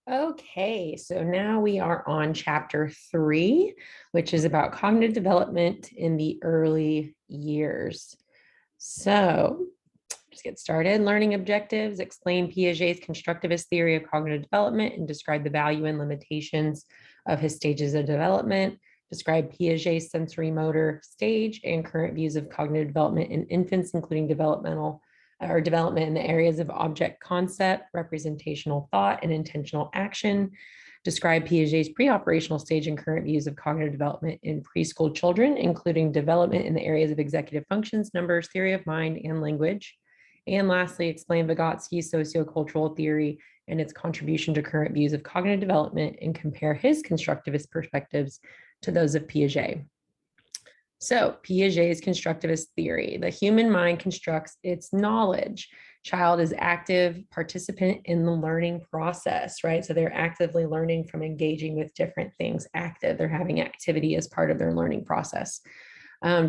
Okay, so now we are on chapter 3, which is about cognitive development in the early years. So just get started. Learning objectives, explain Piaget's constructivist theory of cognitive development and describe the value and limitations of his stages of development. Describe Piaget's sensory motor stage and current views of cognitive development in infants, including development in the areas of object concept, representational thought, and intentional action. Describe Piaget's pre-operational stage and current views of cognitive development in preschool children, including development in the areas of executive functions, numbers, theory of mind, and language. And lastly, explain Vygotsky's sociocultural theory and its contribution to current views of cognitive development and compare his constructivist perspectives to those of Piaget. So Piaget's constructivist theory, the human mind constructs its knowledge. Child is active participant in the learning process, right? So they're actively learning from engaging with different things, active. They're having activity as part of their learning process.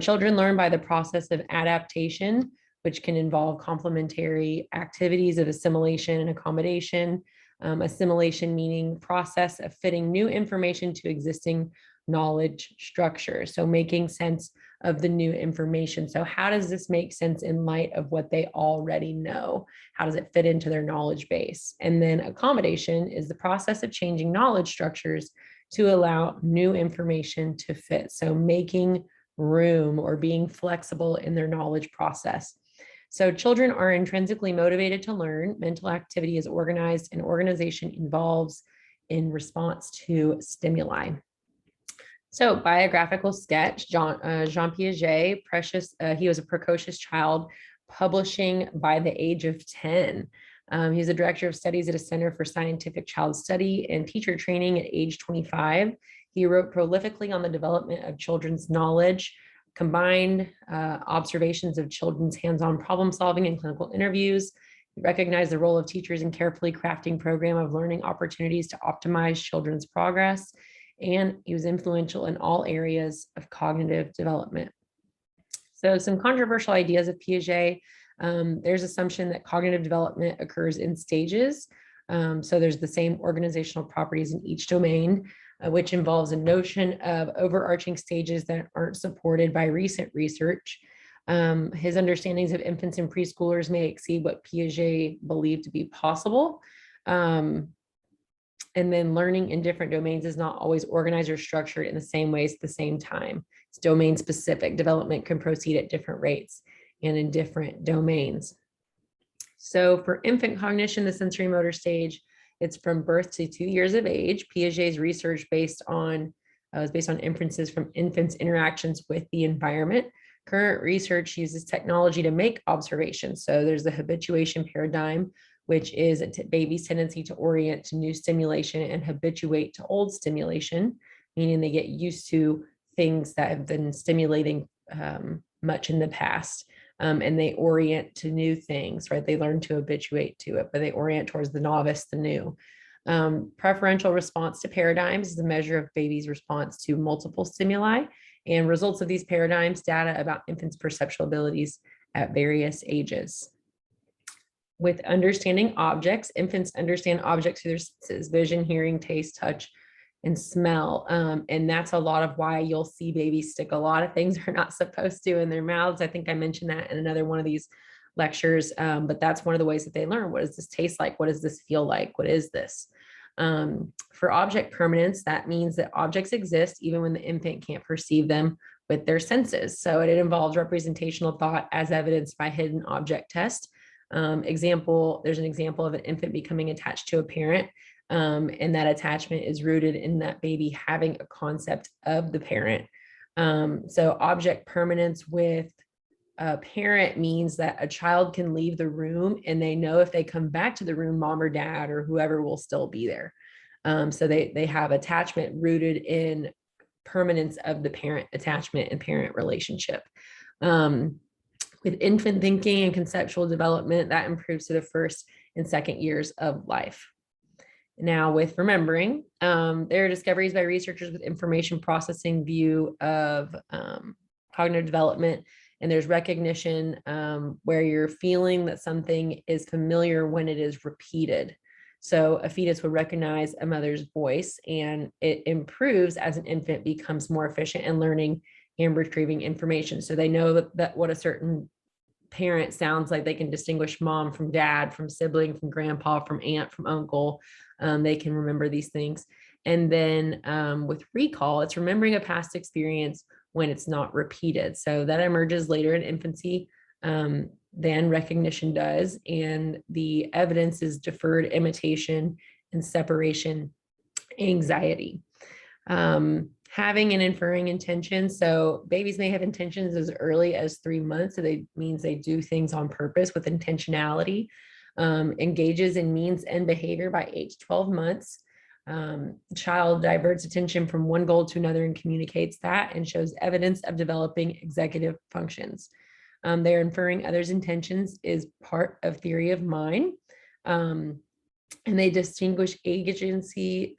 Children learn by the process of adaptation, which can involve complementary activities of assimilation and accommodation. Assimilation meaning process of fitting new information to existing knowledge structure. So making sense of the new information. So how does this make sense in light of what they already know? How does it fit into their knowledge base? And then accommodation is the process of changing knowledge structures to allow new information to fit. So making room or being flexible in their knowledge process. So children are intrinsically motivated to learn. Mental activity is organized and organization involves in response to stimuli. So biographical sketch, Jean Piaget, he was a precocious child, publishing by the age of 10. He's a director of studies at a Center for Scientific Child Study and teacher training at age 25. He wrote prolifically on the development of children's knowledge, combined observations of children's hands-on problem solving and clinical interviews. He recognized the role of teachers in carefully crafting program of learning opportunities to optimize children's progress. And he was influential in all areas of cognitive development. So some controversial ideas of Piaget. There's assumption that cognitive development occurs in stages. So there's the same organizational properties in each domain, which involves a notion of overarching stages that aren't supported by recent research. His understandings of infants and preschoolers may exceed what Piaget believed to be possible. And then learning in different domains is not always organized or structured in the same ways at the same time. It's domain specific. Development can proceed at different rates and in different domains. So for infant cognition, the sensory motor stage, it's from birth to 2 years of age. Piaget's research was based on inferences from infants' interactions with the environment. Current research uses technology to make observations. So there's the habituation paradigm, which is a baby's tendency to orient to new stimulation and habituate to old stimulation, meaning they get used to things that have been stimulating much in the past. And they orient to new things, right? They learn to habituate to it, but they orient towards the novice, the new. Preferential response to paradigms is a measure of baby's response to multiple stimuli, and results of these paradigms, data about infants' perceptual abilities at various ages. With understanding objects, infants understand objects through their senses: vision, hearing, taste, touch, and smell. And that's a lot of why you'll see babies stick a lot of things they're not supposed to in their mouths. I think I mentioned that in another one of these lectures, but that's one of the ways that they learn. What does this taste like? What does this feel like? What is this? For object permanence, that means that objects exist even when the infant can't perceive them with their senses. So it involves representational thought as evidenced by hidden object test. There's an example of an infant becoming attached to a parent, and that attachment is rooted in that baby having a concept of the parent. So object permanence with a parent means that a child can leave the room and they know if they come back to the room, mom or dad or whoever will still be there. So they have attachment rooted in permanence of the parent attachment and parent relationship. With infant thinking and conceptual development, that improves to the first and second years of life. Now with remembering, there are discoveries by researchers with information processing view of cognitive development, and there's recognition where you're feeling that something is familiar when it is repeated. So a fetus would recognize a mother's voice, and it improves as an infant becomes more efficient in learning and retrieving information. So they know that what a certain parent sounds like. They can distinguish mom from dad, from sibling, from grandpa, from aunt, from uncle. They can remember these things. And then with recall, it's remembering a past experience when it's not repeated. So that emerges later in infancy than recognition does. And the evidence is deferred imitation and separation anxiety. Having and inferring intention. So babies may have intentions as early as 3 months. So they means they do things on purpose with intentionality, engages in means and behavior by age 12 months. Child diverts attention from one goal to another and communicates that and shows evidence of developing executive functions. They're inferring others' intentions is part of theory of mind. And they distinguish agency,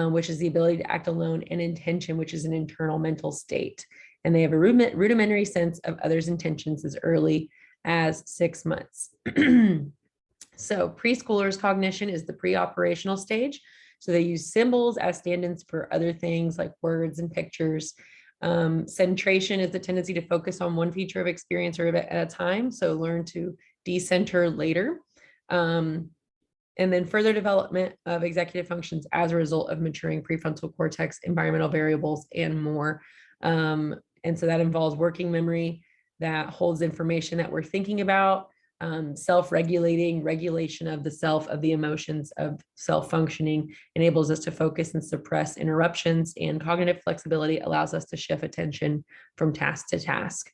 which is the ability to act alone, and intention, which is an internal mental state. And they have a rudimentary sense of others' intentions as early as 6 months. So preschoolers' cognition is the pre-operational stage. So they use symbols as stand-ins for other things like words and pictures. Centration is the tendency to focus on one feature of experience or at a time. So learn to decenter later. And then further development of executive functions as a result of maturing prefrontal cortex, environmental variables, and more. And so that involves working memory that holds information that we're thinking about, self-regulating, regulation of the self, of the emotions, of self-functioning, enables us to focus and suppress interruptions, and cognitive flexibility allows us to shift attention from task to task.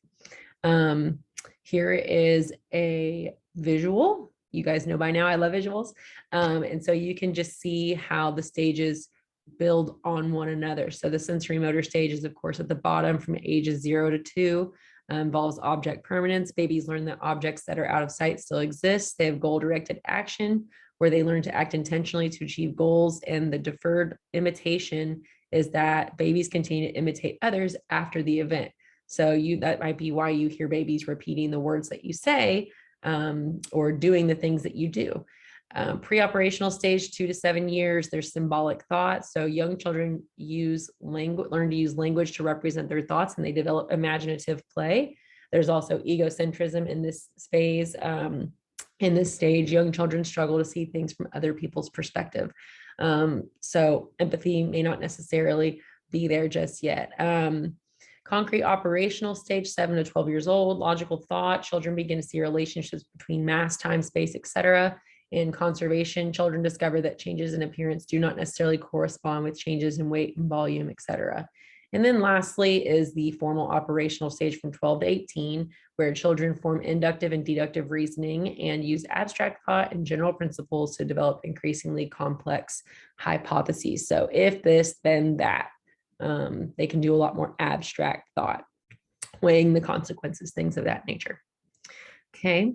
Here is a visual. You guys know by now I love visuals. And so you can just see how the stages build on one another. So the sensory motor stage is, of course, at the bottom from ages 0 to 2, involves object permanence. Babies learn that objects that are out of sight still exist. They have goal-directed action, where they learn to act intentionally to achieve goals. And the deferred imitation is that babies continue to imitate others after the event. So that might be why you hear babies repeating the words that you say, or doing the things that you do. Pre-operational stage, 2 to 7 years, there's symbolic thought. So young children learn to use language to represent their thoughts, and they develop imaginative play. There's also egocentrism in this phase. In this stage, young children struggle to see things from other people's perspective. So empathy may not necessarily be there just yet. Concrete operational stage, 7 to 12 years old, logical thought, children begin to see relationships between mass, time, space, etc. In conservation, children discover that changes in appearance do not necessarily correspond with changes in weight and volume, etc. And then lastly is the formal operational stage from 12 to 18, where children form inductive and deductive reasoning and use abstract thought and general principles to develop increasingly complex hypotheses. So if this, then that. They can do a lot more abstract thought, weighing the consequences, things of that nature. Okay.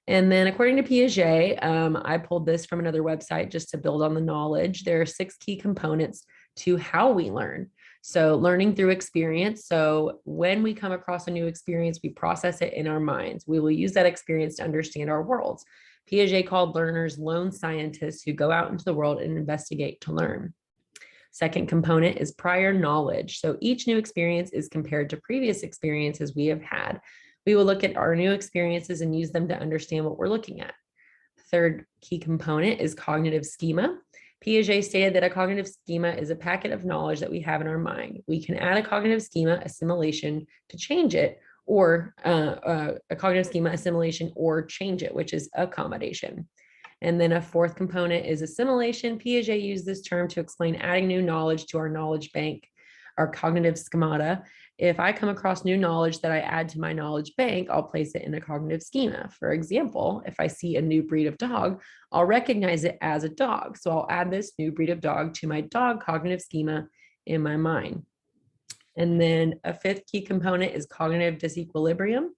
And then according to Piaget, I pulled this from another website just to build on the knowledge. There are 6 key components to how we learn. So learning through experience. So when we come across a new experience, we process it in our minds. We will use that experience to understand our worlds. Piaget called learners lone scientists who go out into the world and investigate to learn. Second component is prior knowledge. So each new experience is compared to previous experiences we have had. We will look at our new experiences and use them to understand what we're looking at. Third key component is cognitive schema. Piaget stated that a cognitive schema is a packet of knowledge that we have in our mind. We can add a cognitive schema assimilation to change it, or a cognitive schema assimilation or change it, which is accommodation. And then a fourth component is assimilation. Piaget used this term to explain adding new knowledge to our knowledge bank, our cognitive schemata. If I come across new knowledge that I add to my knowledge bank, I'll place it in a cognitive schema. For example, if I see a new breed of dog, I'll recognize it as a dog. So I'll add this new breed of dog to my dog cognitive schema in my mind. And then a fifth key component is cognitive disequilibrium.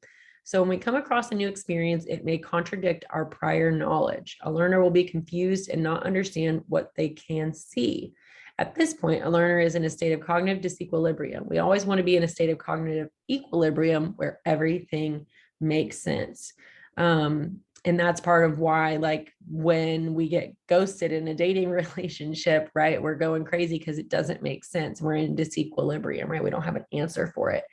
So when we come across a new experience, it may contradict our prior knowledge. A learner will be confused and not understand what they can see. At this point, a learner is in a state of cognitive disequilibrium. We always want to be in a state of cognitive equilibrium where everything makes sense. And that's part of why, like, when we get ghosted in a dating relationship, right, we're going crazy because it doesn't make sense. We're in disequilibrium, right? We don't have an answer for it.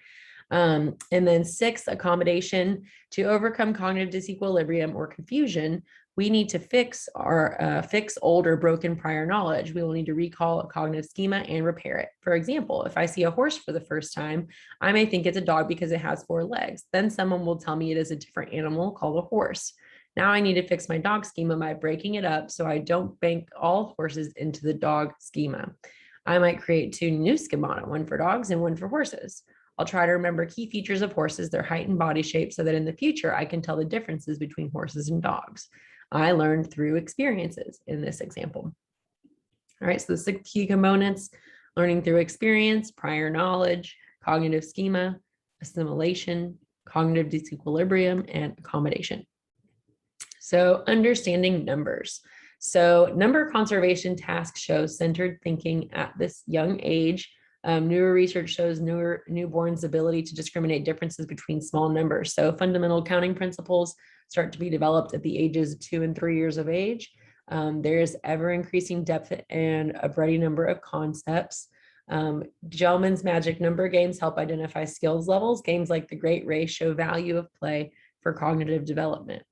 And then 6, accommodation. To overcome cognitive disequilibrium or confusion, we need to fix old or broken prior knowledge. We will need to recall a cognitive schema and repair it. For example, if I see a horse for the first time, I may think it's a dog because it has 4 legs. Then someone will tell me it is a different animal called a horse. Now I need to fix my dog schema by breaking it up so I don't bank all horses into the dog schema. I might create 2 new schemata, one for dogs and one for horses. I'll try to remember key features of horses, their height and body shape, so that in the future I can tell the differences between horses and dogs. I learned through experiences in this example. All right, so the 6 key components: learning through experience, prior knowledge, cognitive schema, assimilation, cognitive disequilibrium, and accommodation. So understanding numbers. So number conservation tasks show centered thinking at this young age. Newer research shows newborns' ability to discriminate differences between small numbers. So fundamental counting principles start to be developed at the ages of 2 and 3 years of age. There's ever increasing depth and a variety number of concepts. Gellman's magic number games help identify skills levels. Games like the Great Race show value of play for cognitive development.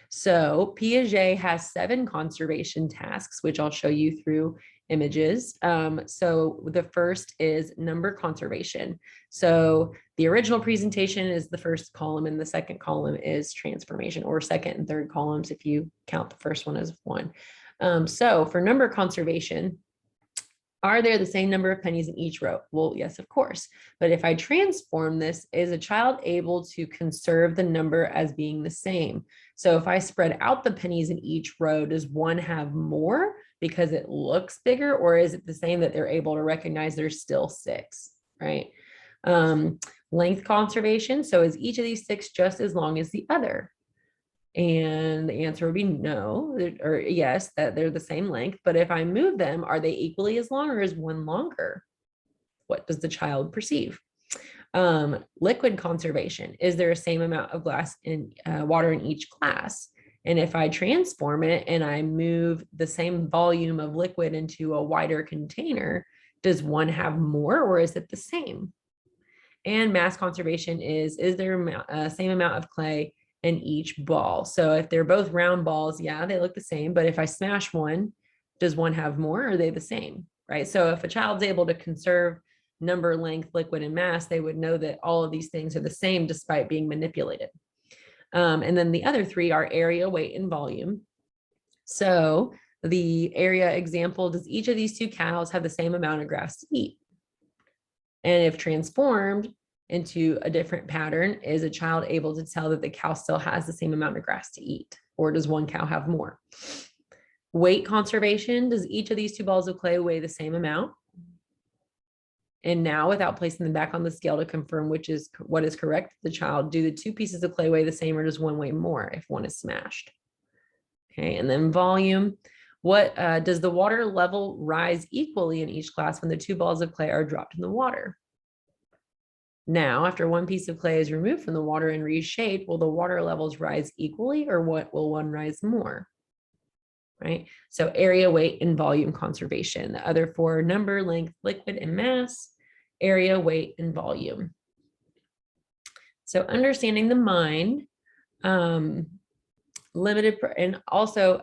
So Piaget has 7 conservation tasks, which I'll show you through images. So the first is number conservation. So the original presentation is the first column, and the second column is transformation, or second and third columns if you count the first one as one. So for number conservation, are there the same number of pennies in each row? Well, yes, of course. But if I transform this, is a child able to conserve the number as being the same? So if I spread out the pennies in each row, does one have more because it looks bigger, or is it the same that they're able to recognize there's still 6, right? Length conservation. So is each of these 6 just as long as the other? And the answer would be no, or yes, that they're the same length. But if I move them, are they equally as long, or is one longer? What does the child perceive? Liquid conservation. Is there a same amount of glass in water in each glass? And if I transform it and I move the same volume of liquid into a wider container, does one have more, or is it the same? And mass conservation is there a same amount of clay in each ball? So if they're both round balls, yeah, they look the same. But if I smash one, does one have more, or are they the same, right? So if a child's able to conserve number, length, liquid, and mass, they would know that all of these things are the same despite being manipulated. And then the other 3 are area, weight, and volume. So the area example, does each of these 2 cows have the same amount of grass to eat? And if transformed into a different pattern, is a child able to tell that the cow still has the same amount of grass to eat, or does one cow have more? Weight conservation, does each of these 2 balls of clay weigh the same amount? And now, without placing them back on the scale to confirm what is correct, the child, do the 2 pieces of clay weigh the same, or does one weigh more if one is smashed? Okay, and then volume. What does the water level rise equally in each glass when the 2 balls of clay are dropped in the water? Now, after one piece of clay is removed from the water and reshaped, will the water levels rise equally, or what will one rise more? Right? So area, weight, and volume conservation. The other 4: number, length, liquid, and mass, area, weight, and volume. So understanding the mind, limited, and also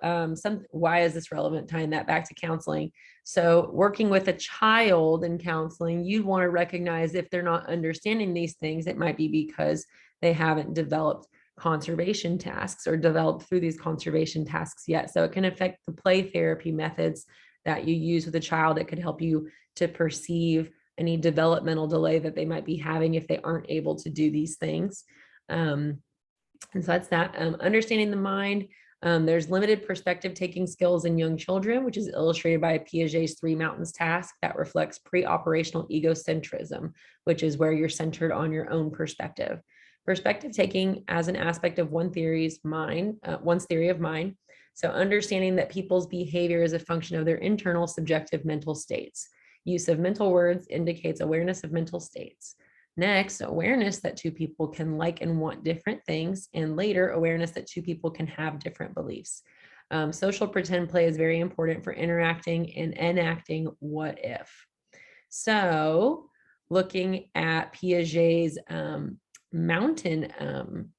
why is this relevant? Tying that back to counseling. So working with a child in counseling, you want to recognize if they're not understanding these things, it might be because they haven't developed conservation tasks or developed through these conservation tasks yet. So it can affect the play therapy methods that you use with a child. It could help you to perceive any developmental delay that they might be having if they aren't able to do these things. And so that's that. Understanding the mind. There's limited perspective taking skills in young children, which is illustrated by Piaget's 3 mountains task that reflects pre-operational egocentrism, which is where you're centered on your own perspective. Perspective taking as an aspect of one's theory of mind. So understanding that people's behavior is a function of their internal subjective mental states. Use of mental words indicates awareness of mental states. Next, awareness that two people can like and want different things, and later awareness that two people can have different beliefs. Social pretend play is very important for interacting and enacting what if. So looking at Piaget's mountain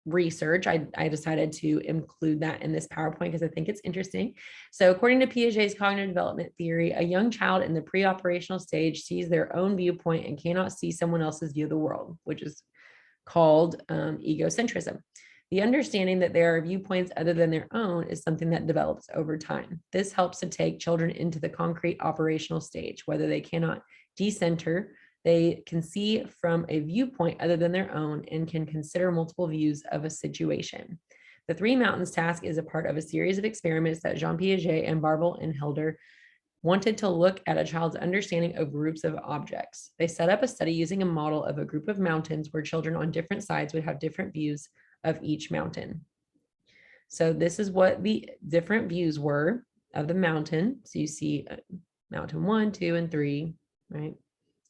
research, I decided to include that in this PowerPoint because I think it's interesting. So according to Piaget's cognitive development theory, a young child in the pre-operational stage sees their own viewpoint and cannot see someone else's view of the world, which is called egocentrism. The understanding that there are viewpoints other than their own is something that develops over time. This helps to take children into the concrete operational stage, whether they cannot decenter, they can see from a viewpoint other than their own and can consider multiple views of a situation. The Three Mountains task is a part of a series of experiments that Jean Piaget and Barbel and Hilder wanted to look at a child's understanding of groups of objects. They set up a study using a model of a group of mountains where children on different sides would have different views of each mountain. So this is what the different views were of the mountain. So you see mountain 1, 2, and 3, right?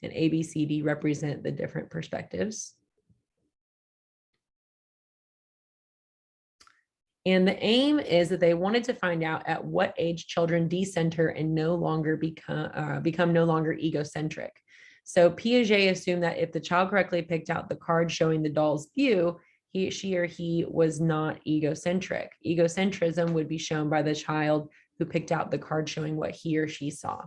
And A, B, C, D represent the different perspectives. And the aim is that they wanted to find out at what age children decenter and no longer become no longer egocentric. So Piaget assumed that if the child correctly picked out the card showing the doll's view, she or he was not egocentric. Egocentrism would be shown by the child who picked out the card showing what he or she saw.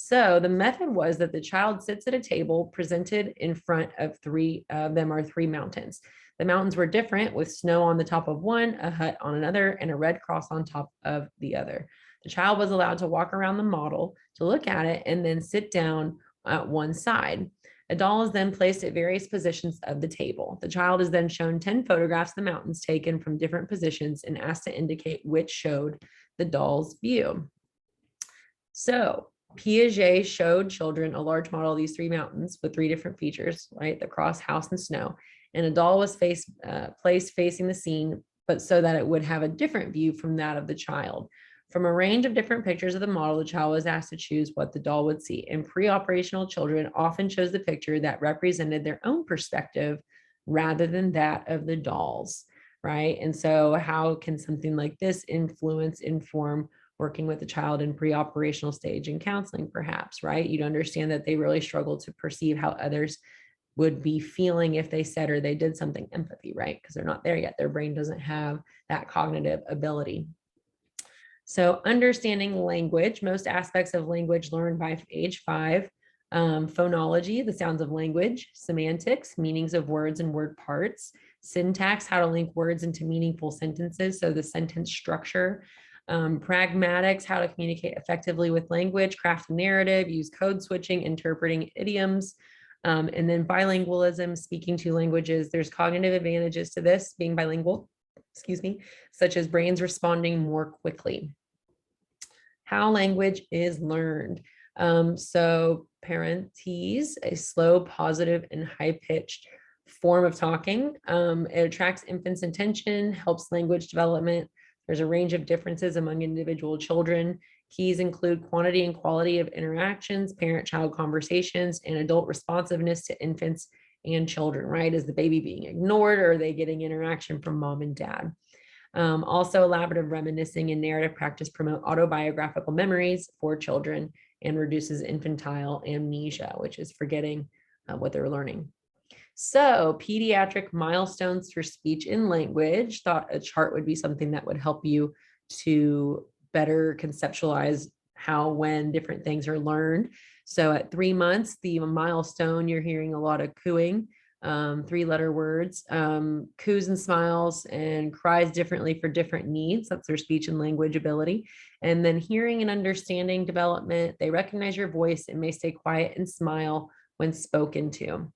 So the method was that the child sits at a table presented in front of three of them are three mountains. The mountains were different, with snow on the top of one, a hut on another, and a red cross on top of the other. The child was allowed to walk around the model to look at it and then sit down at one side. A doll is then placed at various positions of the table. The child is then shown 10 photographs of the mountains taken from different positions and asked to indicate which showed the doll's view. So Piaget showed children a large model of these three mountains with three different features, right? The cross, house, and snow. And a doll was placed facing the scene, but so that it would have a different view from that of the child. From a range of different pictures of the model, the child was asked to choose what the doll would see. And pre-operational children often chose the picture that represented their own perspective rather than that of the doll's, right? And so how can something like this inform working with the child in pre-operational stage in counseling, perhaps, right? You'd understand that they really struggle to perceive how others would be feeling if they said or they did something, empathy, right? Because they're not there yet. Their brain doesn't have that cognitive ability. So understanding language, most aspects of language learned by age 5, phonology, the sounds of language, semantics, meanings of words and word parts, syntax, how to link words into meaningful sentences, so the sentence structure, pragmatics, how to communicate effectively with language, craft a narrative, use code switching, interpreting idioms, and then bilingualism, speaking two languages. There's cognitive advantages to this, being bilingual, such as brains responding more quickly. How language is learned. So parentheses, a slow, positive, and high-pitched form of talking. It attracts infants' attention, helps language development. There's a range of differences among individual children. Keys include quantity and quality of interactions, parent-child conversations, and adult responsiveness to infants and children, right? Is the baby being ignored, or are they getting interaction from mom and dad? Also, elaborative reminiscing and narrative practice promote autobiographical memories for children and reduces infantile amnesia, which is forgetting what they're learning. So pediatric milestones for speech and language, thought a chart would be something that would help you to better conceptualize how, when different things are learned. So at 3 months, the milestone, you're hearing a lot of cooing, 3-letter words, coos and smiles and cries differently for different needs. That's their speech and language ability. And then hearing and understanding development, they recognize your voice and may stay quiet and smile when spoken to.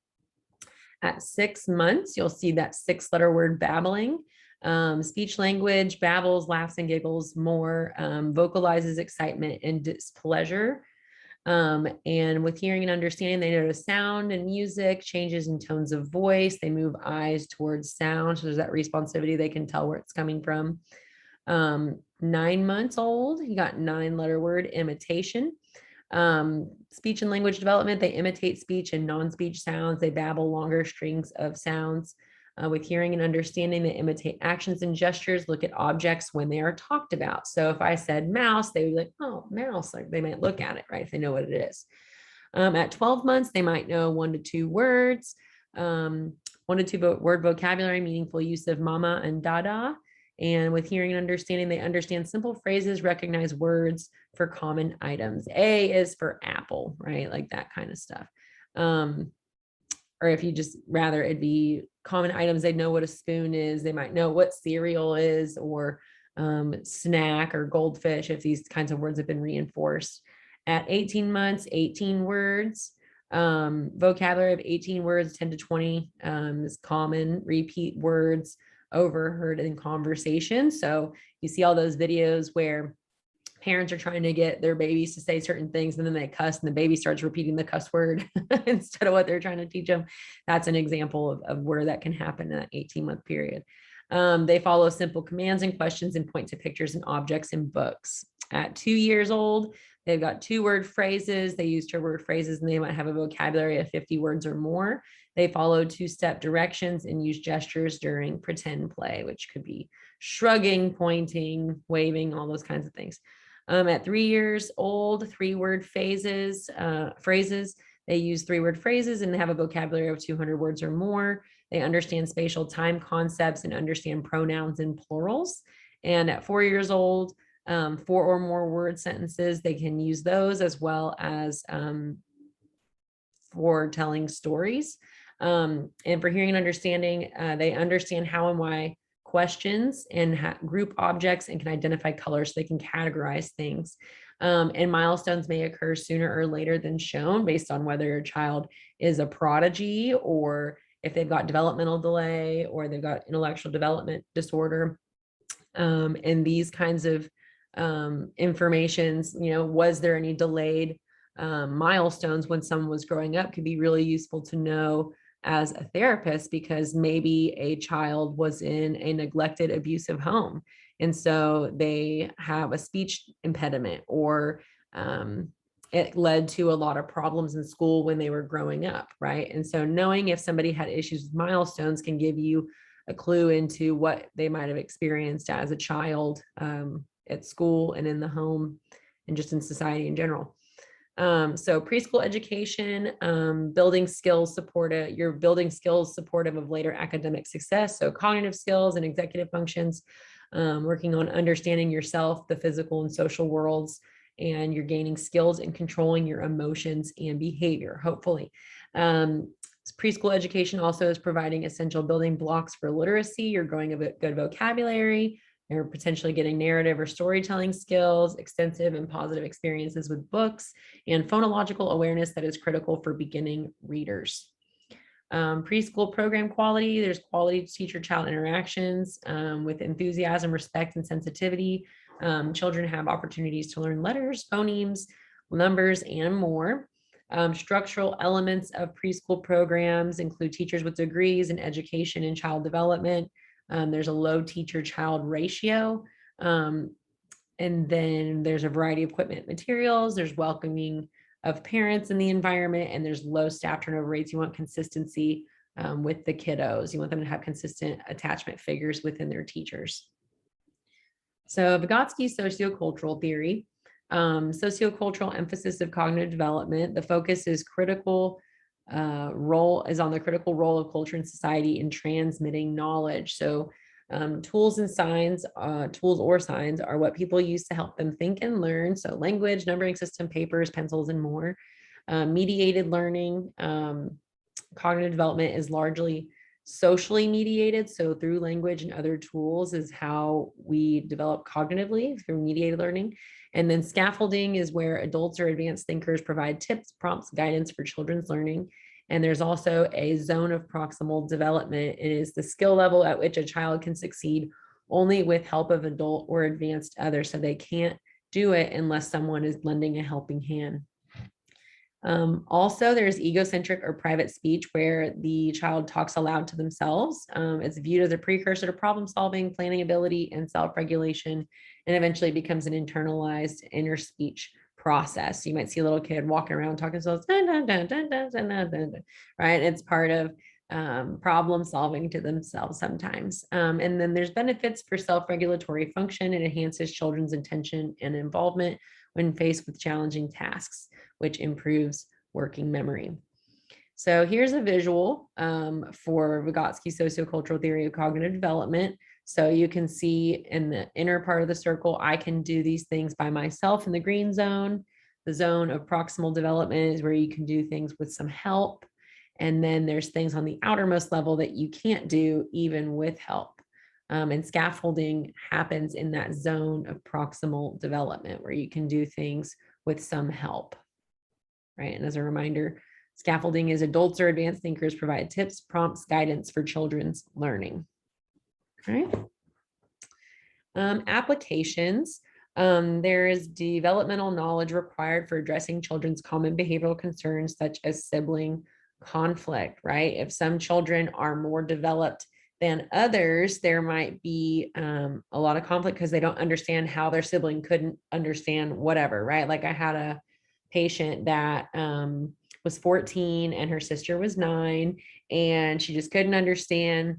At 6 months, you'll see that 6-letter word babbling. Speech language, babbles, laughs, and giggles more, vocalizes excitement and displeasure. And with hearing and understanding, they notice sound and music, changes in tones of voice. They move eyes towards sound. So there's that responsivity. They can tell where it's coming from. 9 months old, you got 9-letter word imitation. Speech and language development, they imitate speech and non-speech sounds. They babble longer strings of sounds. With hearing and understanding, they imitate actions and gestures, look at objects when they are talked about. So if I said mouse, they would be like, oh, mouse, like they might look at it, right? If they know what it is. At 12 months, they might know 1 to 2 words, 1 to 2 word vocabulary, meaningful use of mama and dada. And with hearing and understanding, they understand simple phrases, recognize words for common items. A is for apple, right? Like that kind of stuff. Or if you just rather, it'd be common items. They know what a spoon is. They might know what cereal is, or snack or goldfish, if these kinds of words have been reinforced. At 18 months, 18 words. Vocabulary of 18 words, 10 to 20 is common. Repeat words overheard in conversation. So you see all those videos where parents are trying to get their babies to say certain things, and then they cuss and the baby starts repeating the cuss word instead of what they're trying to teach them. That's an example of where that can happen in that 18-month period. They follow simple commands and questions and point to pictures and objects in books. At 2 years old, they've got 2-word phrases. They use 2-word phrases, and they might have a vocabulary of 50 words or more. They follow 2-step directions and use gestures during pretend play, which could be shrugging, pointing, waving, all those kinds of things. At 3 years old, 3-word phrases. They use 3-word phrases, and they have a vocabulary of 200 words or more. They understand spatial time concepts and understand pronouns and plurals. And at 4 years old, 4 or more word sentences, they can use those, as well as for telling stories. And for hearing and understanding, they understand how and why questions and group objects, and can identify colors, so they can categorize things. And milestones may occur sooner or later than shown, based on whether your child is a prodigy, or if they've got developmental delay, or they've got intellectual development disorder. And these kinds of informations, was there any delayed milestones when someone was growing up, could be really useful to know as a therapist, because maybe a child was in a neglected, abusive home, and so they have a speech impediment, or it led to a lot of problems in school when they were growing up, right? And so knowing if somebody had issues with milestones can give you a clue into what they might have experienced as a child at school and in the home, and just in society in general. So preschool education, building skills supportive, you're building skills supportive of later academic success. So cognitive skills and executive functions, working on understanding yourself, the physical and social worlds, and you're gaining skills in controlling your emotions and behavior, hopefully. Preschool education also is providing essential building blocks for literacy. You're growing a good vocabulary. You're potentially getting narrative or storytelling skills, extensive and positive experiences with books, and phonological awareness that is critical for beginning readers. Preschool program quality, there's quality teacher-child interactions with enthusiasm, respect, and sensitivity. Children have opportunities to learn letters, phonemes, numbers, and more. Structural elements of preschool programs include teachers with degrees in education and child development. There's a low teacher-child ratio. And then there's a variety of equipment materials. There's welcoming of parents in the environment, and there's low staff turnover rates. You want consistency with the kiddos. You want them to have consistent attachment figures within their teachers. So Vygotsky's sociocultural theory, sociocultural emphasis of cognitive development. The focus is on the critical role of culture and society in transmitting knowledge. So tools or signs are what people use to help them think and learn. So language, numbering system, papers, pencils, and more. Mediated learning, cognitive development is largely socially mediated. So through language and other tools is how we develop cognitively, through mediated learning. And then scaffolding is where adults or advanced thinkers provide tips, prompts, guidance for children's learning. And there's also a zone of proximal development. It is the skill level at which a child can succeed only with help of adult or advanced others. So they can't do it unless someone is lending a helping hand. Also, there's egocentric or private speech, where the child talks aloud to themselves. It's viewed as a precursor to problem solving, planning ability, and self-regulation, and eventually becomes an internalized inner speech process. You might see a little kid walking around talking to themselves, dun, dun, dun, dun, dun, dun, dun, dun, dun, right? It's part of problem solving to themselves sometimes. And then there's benefits for self-regulatory function. It enhances children's attention and involvement when faced with challenging tasks, which improves working memory. So here's a visual for Vygotsky's sociocultural theory of cognitive development. So you can see in the inner part of the circle, I can do these things by myself in the green zone. The zone of proximal development is where you can do things with some help. And then there's things on the outermost level that you can't do even with help. And scaffolding happens in that zone of proximal development where you can do things with some help, right? And as a reminder, scaffolding is adults or advanced thinkers provide tips, prompts, guidance for children's learning. Right. Applications. There is developmental knowledge required for addressing children's common behavioral concerns, such as sibling conflict, right? If some children are more developed than others, there might be a lot of conflict because they don't understand how their sibling couldn't understand whatever, right? Like I had a patient that was 14 and her sister was 9, and she just couldn't understand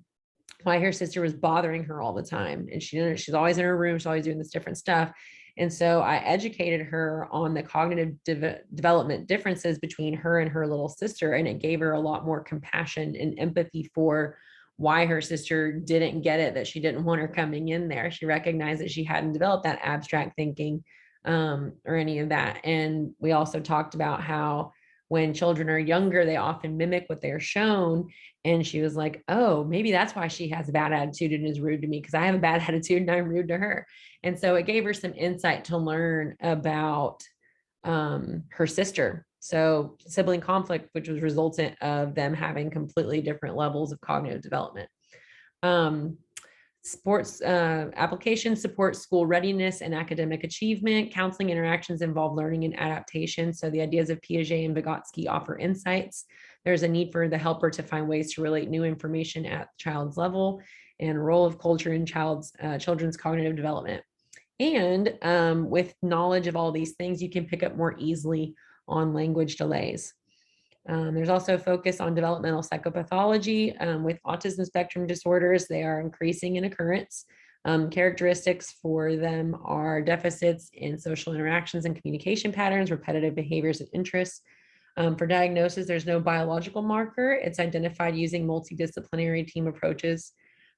why her sister was bothering her all the time. And she's always in her room. She's always doing this different stuff. And so I educated her on the cognitive development differences between her and her little sister. And it gave her a lot more compassion and empathy for why her sister didn't get it, that she didn't want her coming in there. She recognized that she hadn't developed that abstract thinking or any of that. And we also talked about how when children are younger, they often mimic what they're shown. And she was like, oh, maybe that's why she has a bad attitude and is rude to me, because I have a bad attitude and I'm rude to her. And so it gave her some insight to learn about her sister. So sibling conflict, which was resultant of them having completely different levels of cognitive development. Sports applications support school readiness and academic achievement. Counseling interactions involve learning and adaptation. So the ideas of Piaget and Vygotsky offer insights. There's a need for the helper to find ways to relate new information at the child's level, and role of culture in children's cognitive development. And with knowledge of all these things, you can pick up more easily on language delays. There's also a focus on developmental psychopathology. With autism spectrum disorders, they are increasing in occurrence. Characteristics for them are deficits in social interactions and communication patterns, repetitive behaviors and interests. For diagnosis, there's no biological marker. It's identified using multidisciplinary team approaches.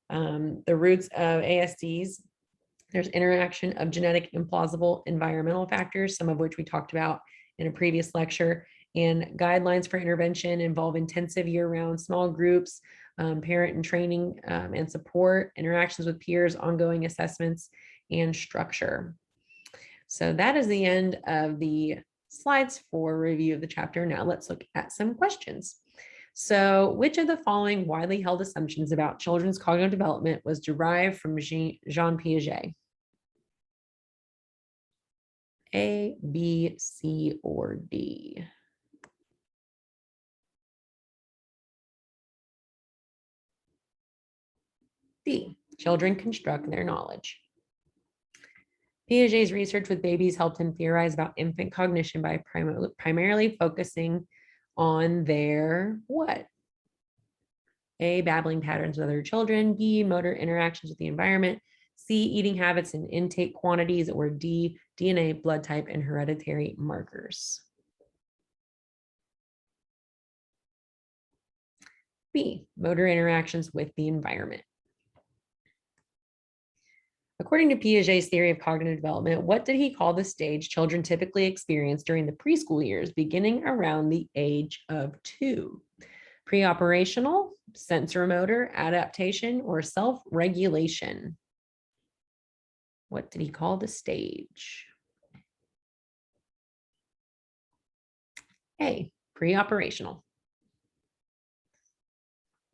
The roots of ASDs, there's interaction of genetic and plausible environmental factors, some of which we talked about in a previous lecture, and guidelines for intervention involve intensive year-round small groups, parent and training and support, interactions with peers, ongoing assessments, and structure. So that is the end of the slides for review of the chapter. Now let's look at some questions. So which of the following widely held assumptions about children's cognitive development was derived from Jean Piaget? A, B, C, or D? D, children construct their knowledge. Piaget's research with babies helped him theorize about infant cognition by primarily focusing on their what? A, babbling patterns with other children, B, motor interactions with the environment, C, eating habits and intake quantities, or D, DNA, blood type, and hereditary markers. B, motor interactions with the environment. According to Piaget's theory of cognitive development, what did he call the stage children typically experience during the preschool years, beginning around the age of 2? Pre-operational, sensorimotor, adaptation, or self-regulation? What did he call the stage? A, pre-operational.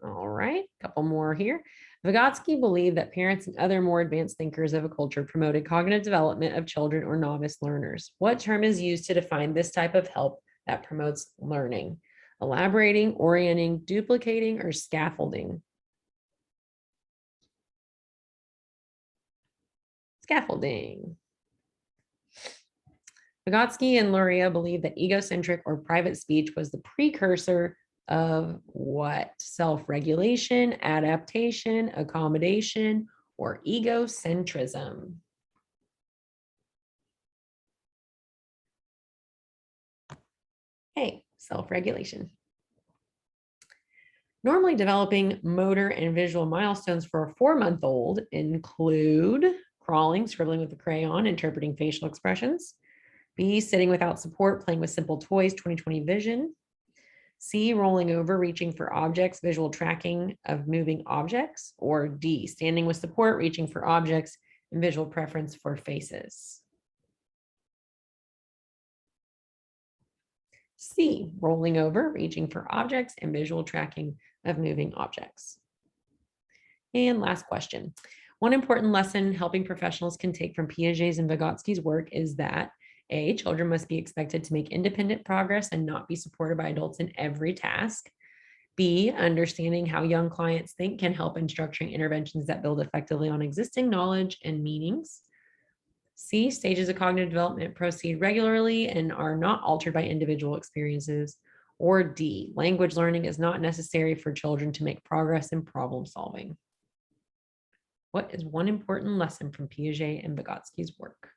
All right, a couple more here. Vygotsky believed that parents and other more advanced thinkers of a culture promoted cognitive development of children or novice learners. What term is used to define this type of help that promotes learning? Elaborating, orienting, duplicating, or scaffolding? Scaffolding. Vygotsky and Luria believed that egocentric or private speech was the precursor of what? Self-regulation, adaptation, accommodation, or egocentrism. Hey, self-regulation. Normally developing motor and visual milestones for a 4-month-old include crawling, scribbling with a crayon, interpreting facial expressions. B, sitting without support, playing with simple toys, 20/20 vision. C, rolling over, reaching for objects, visual tracking of moving objects. Or D, standing with support, reaching for objects, and visual preference for faces. C, rolling over, reaching for objects, and visual tracking of moving objects. And last question. One important lesson helping professionals can take from Piaget's and Vygotsky's work is that A, children must be expected to make independent progress and not be supported by adults in every task. B, understanding how young clients think can help in structuring interventions that build effectively on existing knowledge and meanings. C, stages of cognitive development proceed regularly and are not altered by individual experiences. Or D, language learning is not necessary for children to make progress in problem solving. What is one important lesson from Piaget and Vygotsky's work?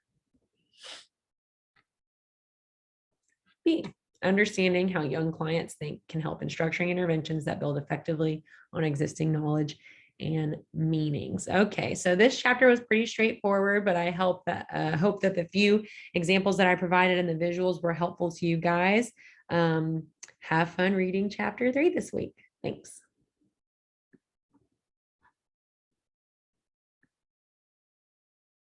B, understanding how young clients think can help in structuring interventions that build effectively on existing knowledge and meanings. Okay, so this chapter was pretty straightforward, but I hope that the few examples that I provided and the visuals were helpful to you guys. Have fun reading chapter 3 this week. Thanks.